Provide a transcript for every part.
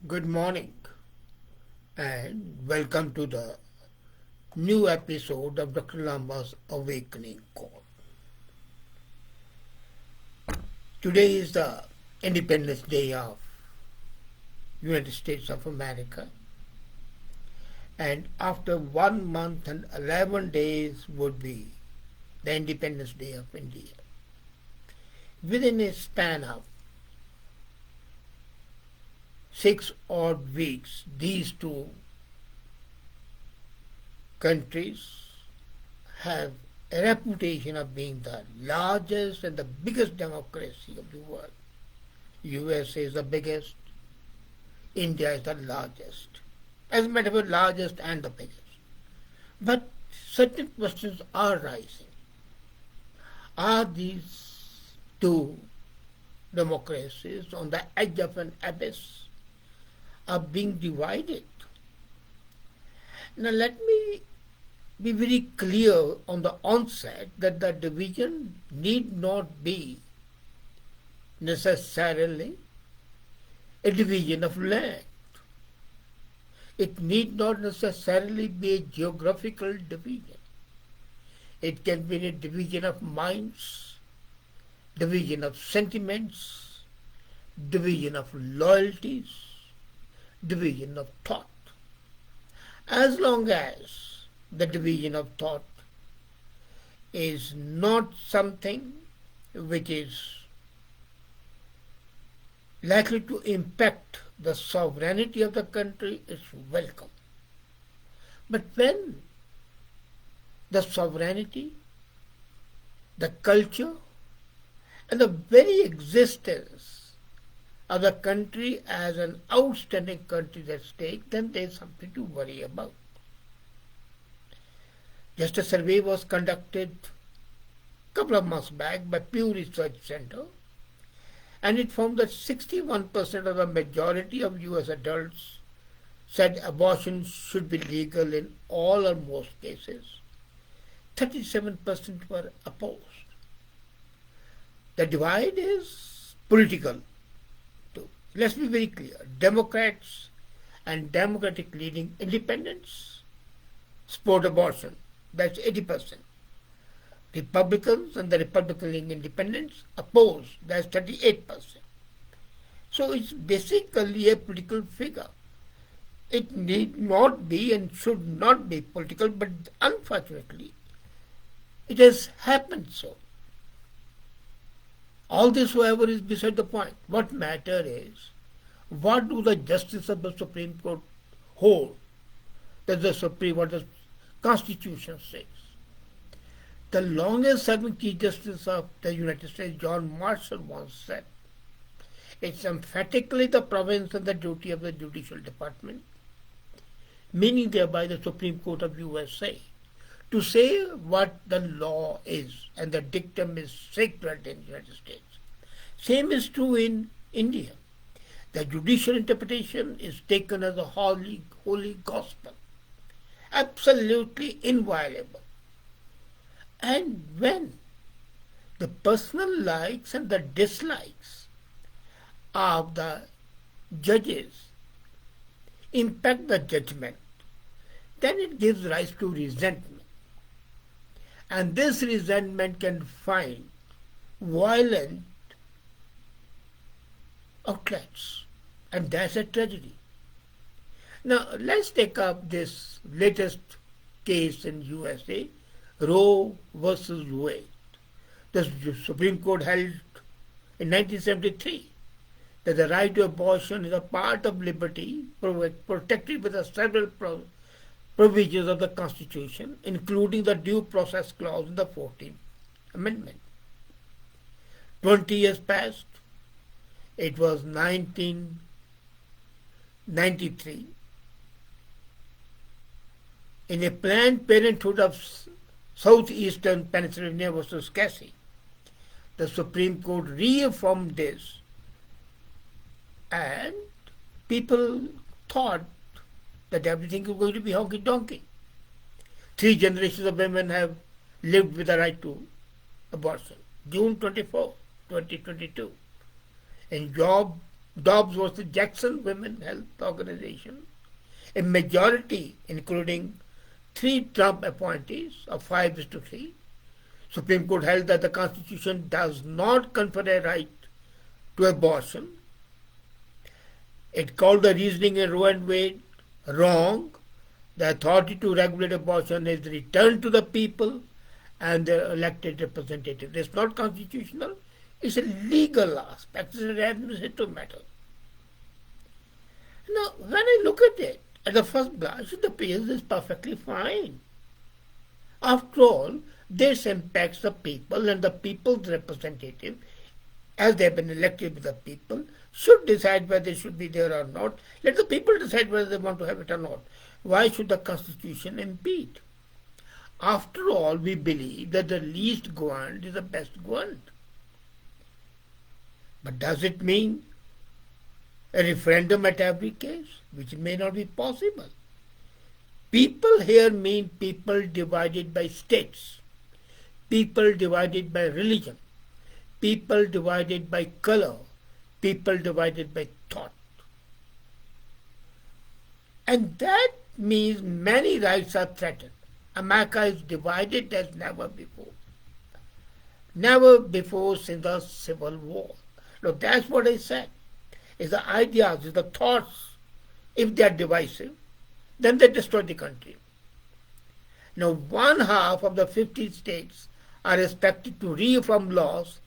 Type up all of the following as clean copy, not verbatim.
Good morning and welcome to the new episode of Dr. Lamba's Awakening Call. Today is the Independence Day of United States of America, and after 1 month and 11 days would be the Independence Day of India. Within a span of 6 odd weeks, these two countries have a reputation of being the largest and the biggest democracy of the world. USA is the biggest, India is the largest. As a matter of fact, largest and the biggest. But certain questions are rising. Are these two democracies on the edge of an abyss, are being divided? Now let me be very clear on the onset that the division need not be necessarily a division of land. It need not necessarily be a geographical division. It can be a division of minds, division of sentiments, division of loyalties, division of thought. As long as the division of thought is not something which is likely to impact the sovereignty of the country, it's welcome. But when the sovereignty, the culture, and the very existence of the country as an outstanding country is at stake, then there is something to worry about. Just a survey was conducted a couple of months back by Pew Research Center, and it found that 61% of the majority of US adults said abortion should be legal in all or most cases. 37% were opposed. The divide is political too. Let's be very clear. Democrats and Democratic leading independents support abortion. That's 80%. Republicans and the Republican leading independents oppose. That's 38%. So it's basically a political figure. It need not be and should not be political, but unfortunately, it has happened so. All this, however, is beside the point. What matters is, what do the justices of the Supreme Court hold? That what the Constitution says. The longest serving Chief Justice of the United States, John Marshall, once said, it's emphatically the province and the duty of the Judicial Department, meaning thereby the Supreme Court of USA, to say what the law is, and the dictum is sacred in the United States. Same is true in India. The judicial interpretation is taken as a holy gospel, absolutely inviolable. And when the personal likes and the dislikes of the judges impact the judgment, then it gives rise to resentment. And this resentment can find violent outlets, and that's a tragedy. Now let's take up this latest case in USA, Roe versus Wade. The Supreme Court held in 1973 that the right to abortion is a part of liberty protected by the several provisions of the Constitution, including the Due Process Clause in the 14th Amendment. 20 years passed. It was 1993. In a Planned Parenthood of Southeastern Pennsylvania versus Casey, the Supreme Court reaffirmed this, and people thought that everything is going to be honky-donkey. 3 generations of women have lived with the right to abortion. June 24, 2022. In Job Dobbs versus Jackson Women Health Organization, a majority, including 3 Trump appointees of 5-3, Supreme Court held that the Constitution does not confer a right to abortion. It called the reasoning in Roe and Wade wrong. The authority to regulate abortion is returned to the people and their elected representatives. It's not constitutional. It's a legal aspect. It's an administrative matter. Now, when I look at it, at the first blush, it appears it's perfectly fine. After all, this impacts the people, and the people's representative, as they have been elected by the people, should decide whether they should be there or not. Let the people decide whether they want to have it or not. Why should the Constitution impede? After all, we believe that the least governed is the best governed. But does it mean a referendum at every case, which may not be possible? People here mean people divided by states, people divided by religion, people divided by color, people divided by thought. And that means many rights are threatened. America is divided as never before. Never before since the Civil War. Now that's what I said. Is the ideas, is the thoughts, if they are divisive, then they destroy the country. Now 1/2 of the 50 states are expected to reaffirm laws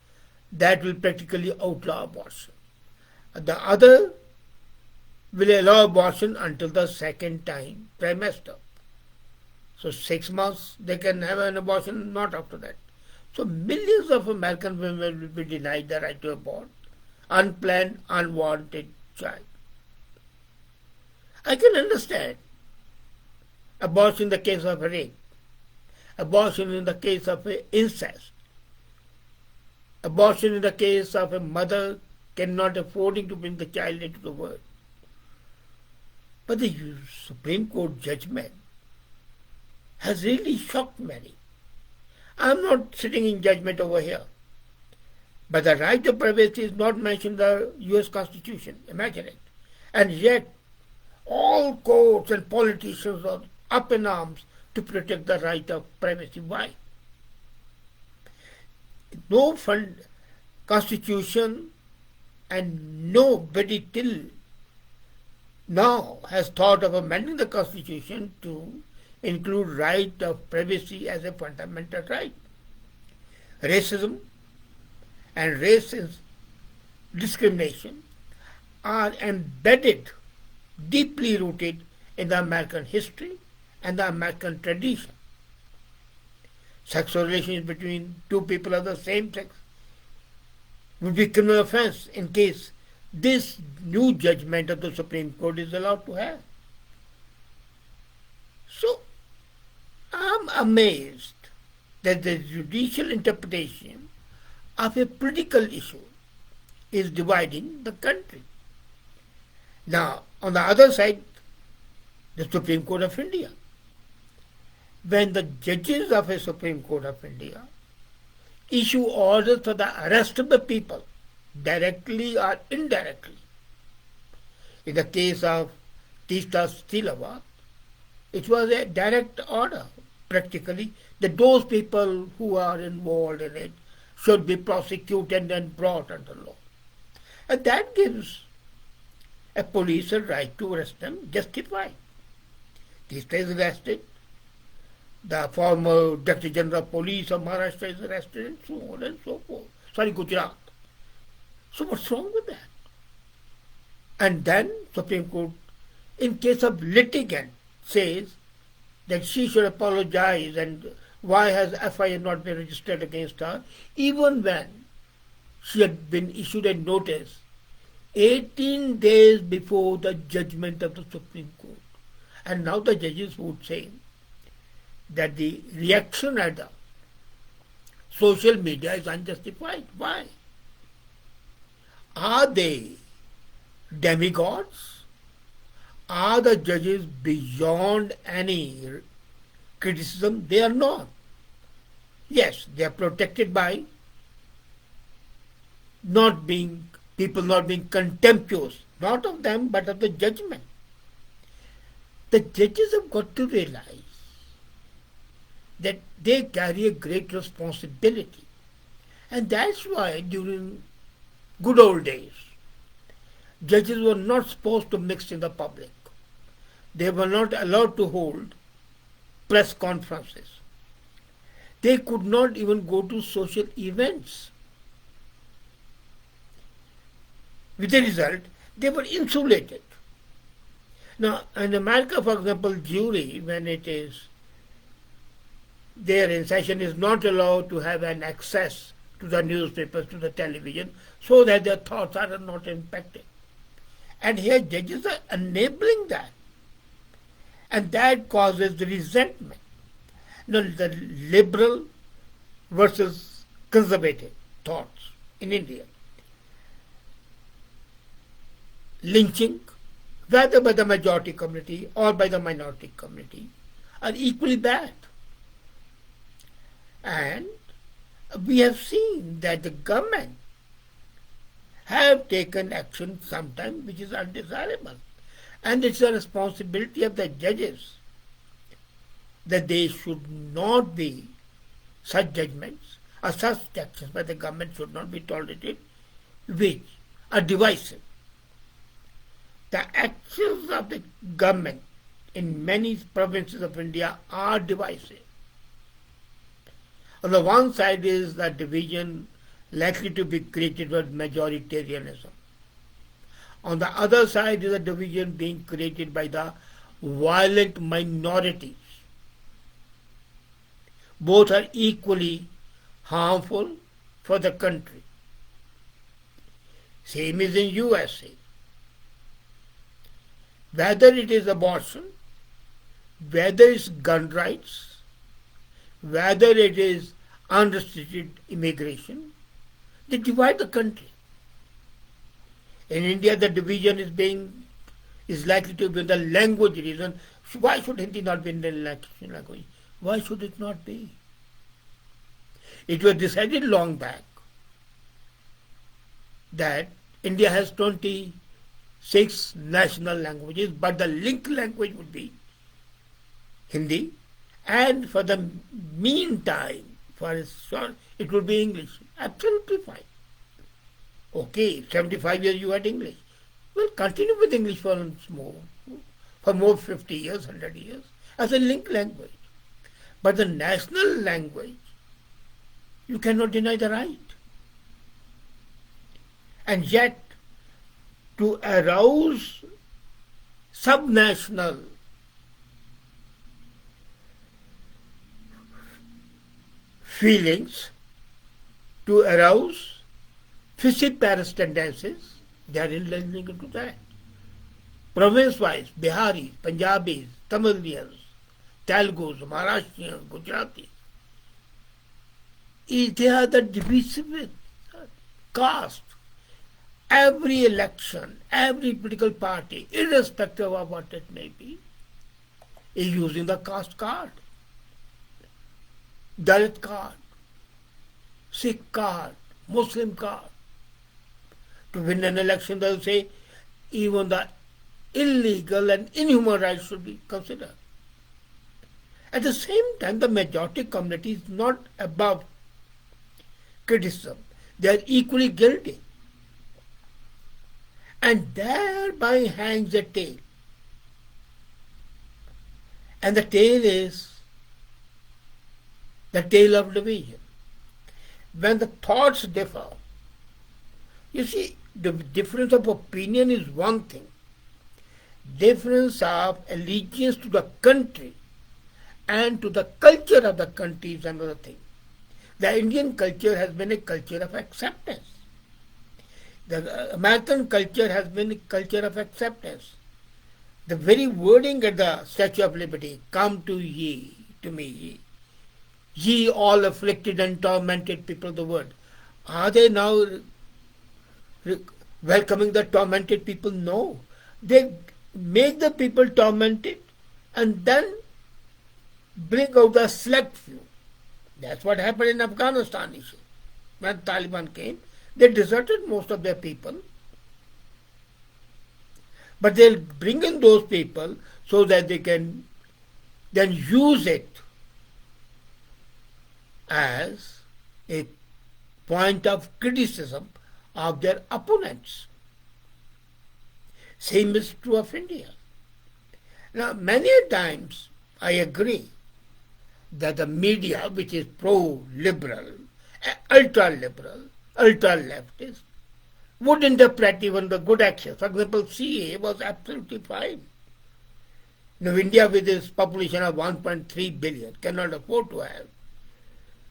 that will practically outlaw abortion. The other will allow abortion until the second trimester. So 6 months they can have an abortion, not after that. So millions of American women will be denied the right to abort unplanned, unwanted child. I can understand abortion in the case of rape, abortion in the case of incest, abortion in the case of a mother cannot affording to bring the child into the world. But the Supreme Court judgment has really shocked many. I'm not sitting in judgment over here. But the right to privacy is not mentioned in the US Constitution. Imagine it. And yet, all courts and politicians are up in arms to protect the right of privacy. Why? No Constitution and nobody till now has thought of amending the Constitution to include right of privacy as a fundamental right. Racism and racist discrimination are embedded, deeply rooted in the American history and the American tradition. Sexual relations between two people of the same sex would be criminal offense in case this new judgment of the Supreme Court is allowed to have. So, I'm amazed that the judicial interpretation of a political issue is dividing the country. Now, on the other side, the Supreme Court of India. When the judges of a Supreme Court of India issue orders for the arrest of the people, directly or indirectly, in the case of Tista Stilawat, it was a direct order, practically, that those people who are involved in it should be prosecuted and brought under law. And that gives a police a right to arrest them justified. Tista is arrested, the former Director General of Police of Maharashtra is arrested, and so on and so forth. Sorry, Gujarat. So what's wrong with that? And then Supreme Court, in case of litigant, says that she should apologize and why has FIR not been registered against her, even when she had been issued a notice 18 days before the judgment of the Supreme Court. And now the judges would say that the reaction at the social media is unjustified. Why? Are they demigods? Are the judges beyond any criticism? They are not. Yes, they are protected by not being people not being contemptuous, not of them, but of the judgment. The judges have got to realize that they carry a great responsibility. And that's why during good old days, judges were not supposed to mix in the public. They were not allowed to hold press conferences. They could not even go to social events. With the result, they were insulated. Now, in America, for example, jury, when it is there in session, is not allowed to have an access to the newspapers, to the television, so that their thoughts are not impacted. And here judges are enabling that. And that causes the resentment. The liberal versus conservative thoughts in India. Lynching, whether by the majority community or by the minority community, are equally bad. And we have seen that the government have taken action sometimes which is undesirable. And it's the responsibility of the judges that they should not be such judgments or such actions by the government should not be tolerated which are divisive. The actions of the government in many provinces of India are divisive. On the one side is the division likely to be created with majoritarianism. On the other side is a division being created by the violent minorities. Both are equally harmful for the country. Same is in USA. Whether it is abortion, whether it's gun rights, whether it is unrestricted immigration, they divide the country. In India, the division is likely to be the language reason. Why should Hindi not be in the language? Why should it not be? It was decided long back that India has 26 national languages, but the link language would be Hindi, and for the meantime, it would be English. Absolutely fine. Okay, 75 years you had English. Well, continue with English for more 50 years, 100 years, as a link language. But the national language, you cannot deny the right. And yet, to arouse subnational feelings, to arouse Fissiparous tendencies, they are leaning into that. Province-wise, Biharis, Punjabis, Tamilians, Telugus, Maharashtrians, Gujaratis, they are the divisive caste. Every election, every political party, irrespective of what it may be, is using the caste card. Dalit card, Sikh card, Muslim card. To win an election, they'll say even the illegal and inhuman rights should be considered. At the same time, the majority community is not above criticism. They are equally guilty. And thereby hangs the tail. And the tail is the tail of division. When the thoughts differ, you see, the difference of opinion is one thing. Difference of allegiance to the country and to the culture of the country is another thing. The Indian culture has been a culture of acceptance. The American culture has been a culture of acceptance. The very wording at the Statue of Liberty, come to ye, to me, ye all afflicted and tormented people of the world. Are they now welcoming the tormented people? No. They make the people tormented and then bring out the select few. That's what happened in Afghanistan. When Taliban came, They deserted most of their people, but they'll bring in those people so that they can then use it as a point of criticism of their opponents. Same is true of India. Now, many times I agree that the media, which is pro-liberal, ultra-liberal, ultra-leftist, would interpret even the good actions. For example, CA was absolutely fine. Now, India, with its population of 1.3 billion, cannot afford to have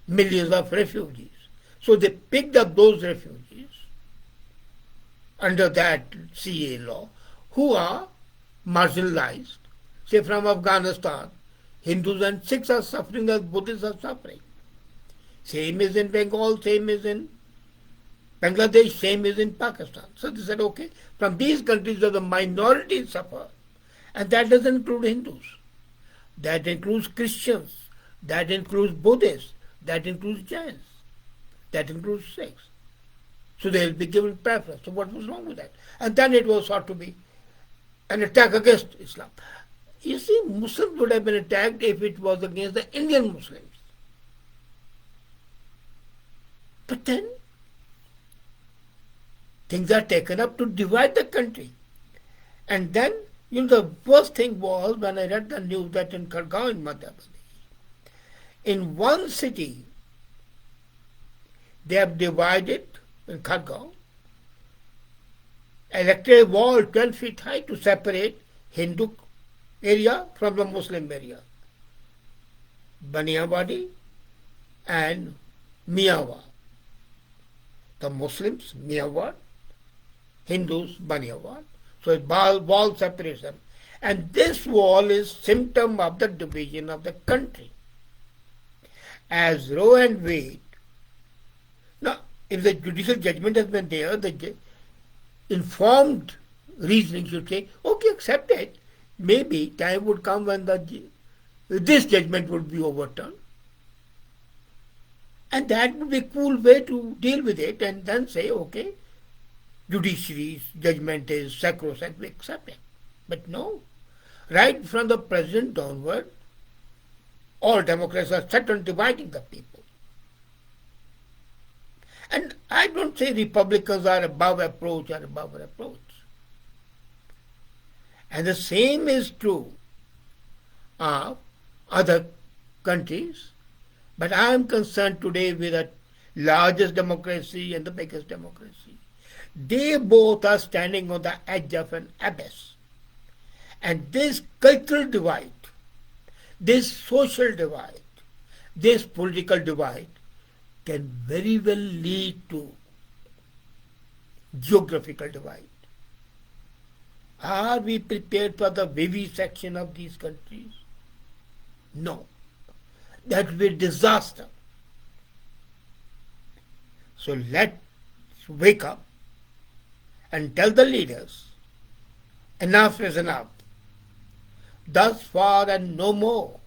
millions of refugees. So they picked up those refugees under that CA law who are marginalized. Say from Afghanistan, Hindus and Sikhs are suffering as Buddhists are suffering. Same is in Bengal, same is in Bangladesh, same is in Pakistan. So they said, okay, from these countries where the minorities suffer, and that doesn't include Hindus, that includes Christians, that includes Buddhists, that includes Jains, that includes Sikhs. So they will be given preference. So what was wrong with that? And then it was thought to be an attack against Islam. You see, Muslims would have been attacked if it was against the Indian Muslims. But then, things are taken up to divide the country. And then, the worst thing was when I read the news that in Khargaon in Madhya Pradesh, in one city, they have divided, in Khargaon, erected a wall 12 feet high to separate Hindu area from the Muslim area. Baniyawadi and Miyawad. The Muslims, Miyawad, Hindus, Baniyawad. So it's wall separation. And this wall is symptom of the division of the country. As Roe and Wade, now if the judicial judgment has been there, the informed reasoning should say, okay, accept it. Maybe time would come when this judgment would be overturned. And that would be a cool way to deal with it and then say, okay, judiciary's judgment is sacrosanct, we accept it. But no, right from the president downward, all democrats are set on dividing the people. And I don't say Republicans are above approach or above approach. And the same is true of other countries. But I am concerned today with the largest democracy and the biggest democracy. They both are standing on the edge of an abyss. And this cultural divide, this social divide, this political divide can very well lead to geographical divide. Are we prepared for the vivisection of these countries? No. That will be a disaster. So let's wake up and tell the leaders, enough is enough. Thus far and no more.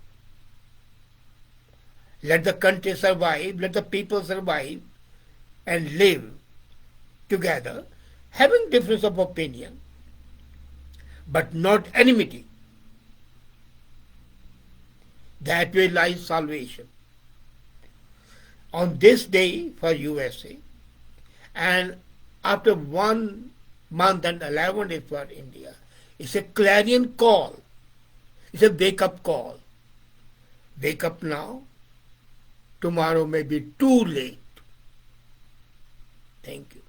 Let the country survive, let the people survive and live together, having difference of opinion, but not enmity. That way lies salvation. On this day for USA, and after 1 month and 11 days for India, it's a clarion call. It's a wake-up call. Wake up now. Tomorrow may be too late. Thank you.